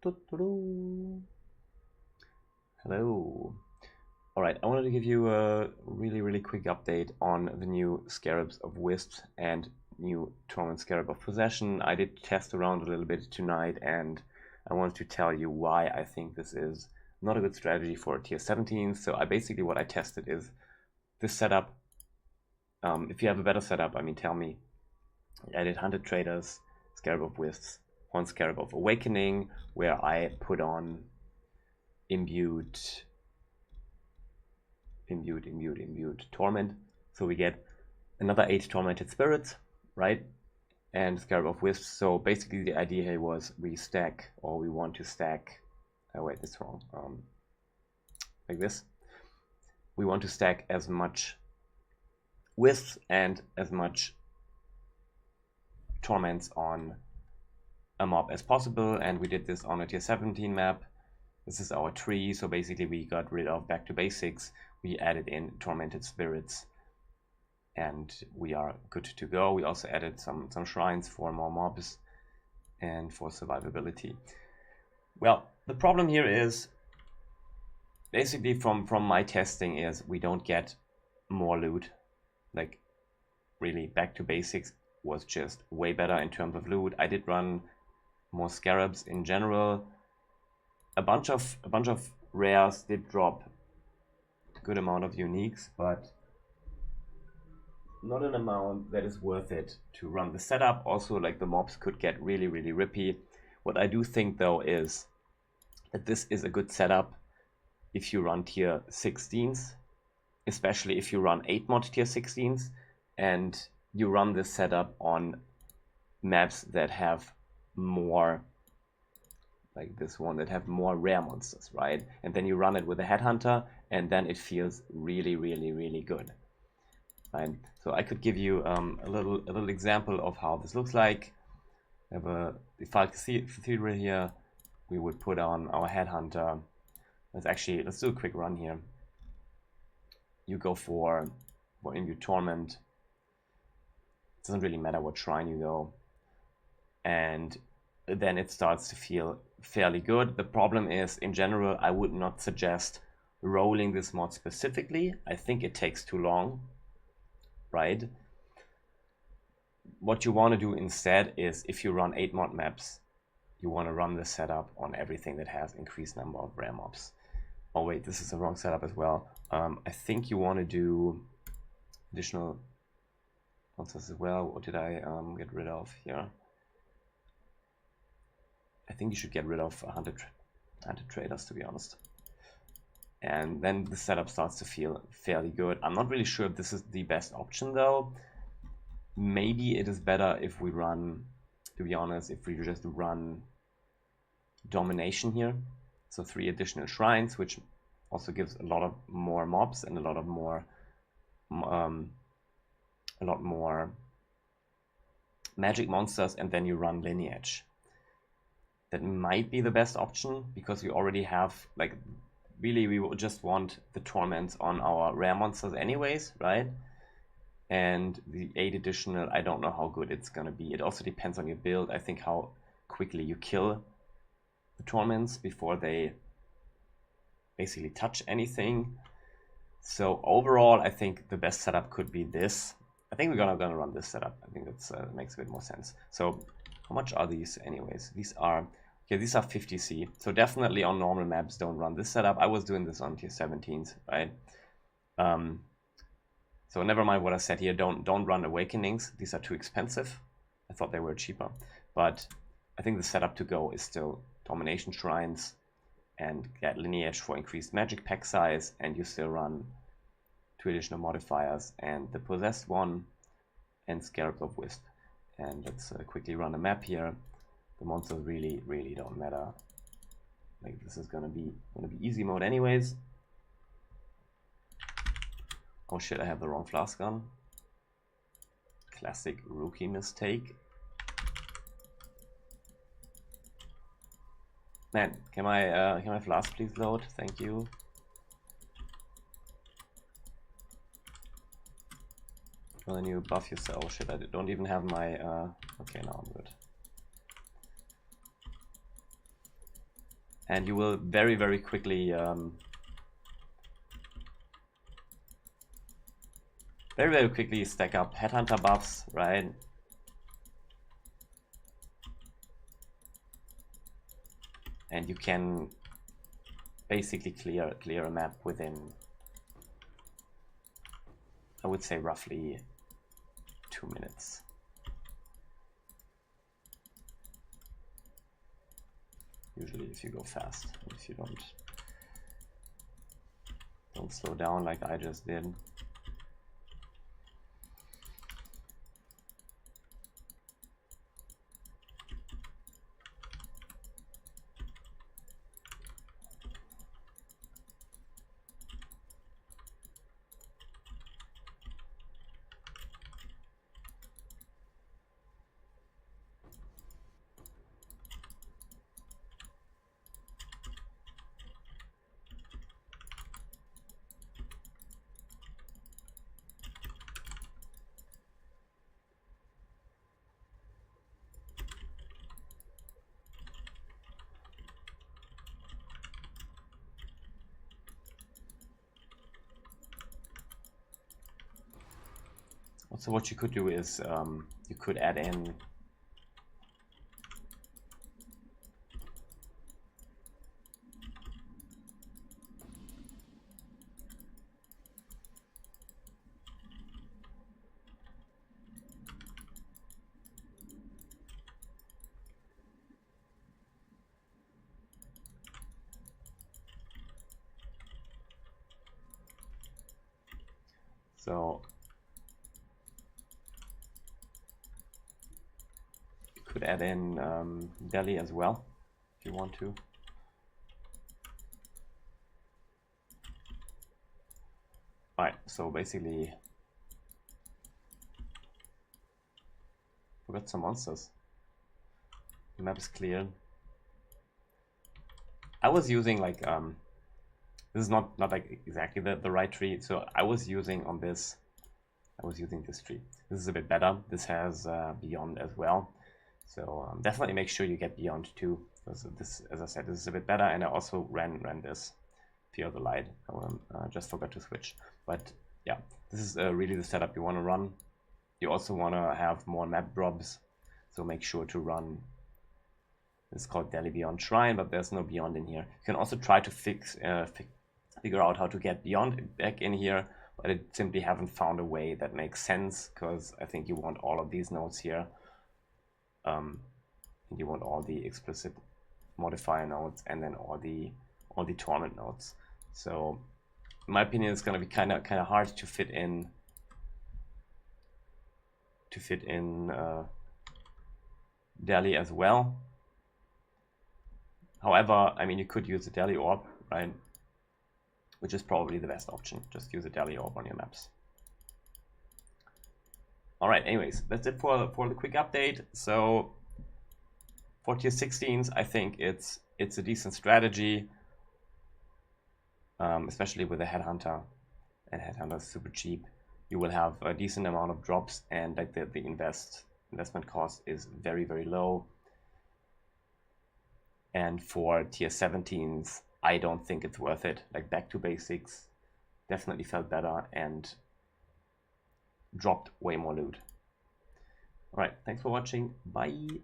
Hello. Alright, I wanted to give you a really quick update on the new Scarabs of Wisps and new Torment Scarab of Possession. I did test around a little bit tonight, and I wanted to tell you why I think this is not a good strategy for tier 17. So what I tested is this setup. If you have a better setup, I mean, tell me. I did 100 traders, Scarab of Wisps, 1 Scarab of Awakening, where I put on imbued torment, so we get another 8 tormented spirits, right? And Scarab of Wisps. So basically the idea here was we stack, or we want to stack, wait, that's wrong, like this. We want to stack as much wisps and as much torments on a mob as possible, and we did this on a tier 17 map. This is our tree, so basically we got rid of back to basics, we added in tormented spirits, and we are good to go. We also added some shrines for more mobs and for survivability. Well, the problem here is, basically from my testing, is we don't get more loot. Like, really, back to basics was just way better in terms of loot. I did run more scarabs in general. A bunch of rares did drop a good amount of uniques, but not an amount that is worth it to run the setup. Also, like, the mobs could get really rippy. What I do think though is that this is a good setup if you run tier 16s, especially if you run 8 mod tier 16s and you run this setup on maps that have more, like this one, that have more rare monsters, right? And then you run it with a headhunter, and then it feels really good, right? So I could give you a little example of how this looks like. I have a default cathedral here. We would put on our headhunter. Let's do a quick run here. You go for Imbue Torment. It doesn't really matter what shrine you go, and then it starts to feel fairly good. The problem is, in general, I would not suggest rolling this mod specifically. I think it takes too long, right? What you want to do instead is, if you run 8 mod maps, you want to run the setup on everything that has increased number of rare mobs. Oh wait, this is the wrong setup as well. I think you want to do additional monsters as well. What did I get rid of here? I think you should get rid of 100 traders, to be honest. And then the setup starts to feel fairly good. I'm not really sure if this is the best option though. Maybe it is better if we run, to be honest, if we just run domination here. So 3 additional shrines, which also gives a lot of more mobs and a lot more magic monsters, and then you run Lineage. That might be the best option, because we already have, like, really we will just want the torments on our rare monsters anyways, right? And the 8 additional, I don't know how good it's gonna be. It also depends on your build. I think how quickly you kill the torments before they basically touch anything. So overall, I think the best setup could be this. I think we're gonna run this setup. I think that's makes a bit more sense. So how much are these anyways? These are 50C. So definitely on normal maps, don't run this setup. I was doing this on tier 17s, right? So never mind what I said here. Don't run Awakenings. These are too expensive. I thought they were cheaper, but I think the setup to go is still Domination Shrines and get Lineage for increased magic pack size, and you still run 2 additional modifiers and the Possessed one and Scarab of Wisp. And let's quickly run a map here. The monsters really don't matter. Like, this is gonna be easy mode anyways. Oh shit, I have the wrong flask on. Classic rookie mistake. Man, can my flask please load? Thank you. Well, then you buff yourself. Oh shit, I don't even have my okay, now I'm good. and you will very, very quickly stack up headhunter buffs, right? And you can basically clear a map within, I would say, roughly 2 minutes. Usually if you go fast, if you don't slow down like I just did. So what you could do is you could add in so you could add in deli as well if you want to. Alright, so basically we got some monsters. The map is clear. I was using like this is not like exactly the right tree, so I was using this tree. This is a bit better. This has beyond as well, so definitely make sure you get beyond too, because this, as I said, this is a bit better. And I also ran this Fear the Light. I just forgot to switch, but yeah, this is really the setup you want to run. You also want to have more map drops, so make sure to run. It's called Deli Beyond Shrine, but there's no beyond in here. You can also try to figure out how to get beyond back in here, but I simply haven't found a way that makes sense, because I think you want all of these nodes here. You want all the explicit modifier nodes and then all the torment nodes. So in my opinion, it's going to be kind of hard to fit in Deli as well. However, I mean, you could use a Deli orb, right? Which is probably the best option. Just use a Deli orb on your maps. All right, anyways, that's it for the quick update. So for tier 16s, I think it's a decent strategy, especially with a headhunter, and headhunter is super cheap. You will have a decent amount of drops, and like the investment cost is very, very low. And for tier 17s, I don't think it's worth it. Like Back to Basics definitely felt better and dropped way more loot. All right, thanks for watching. Bye.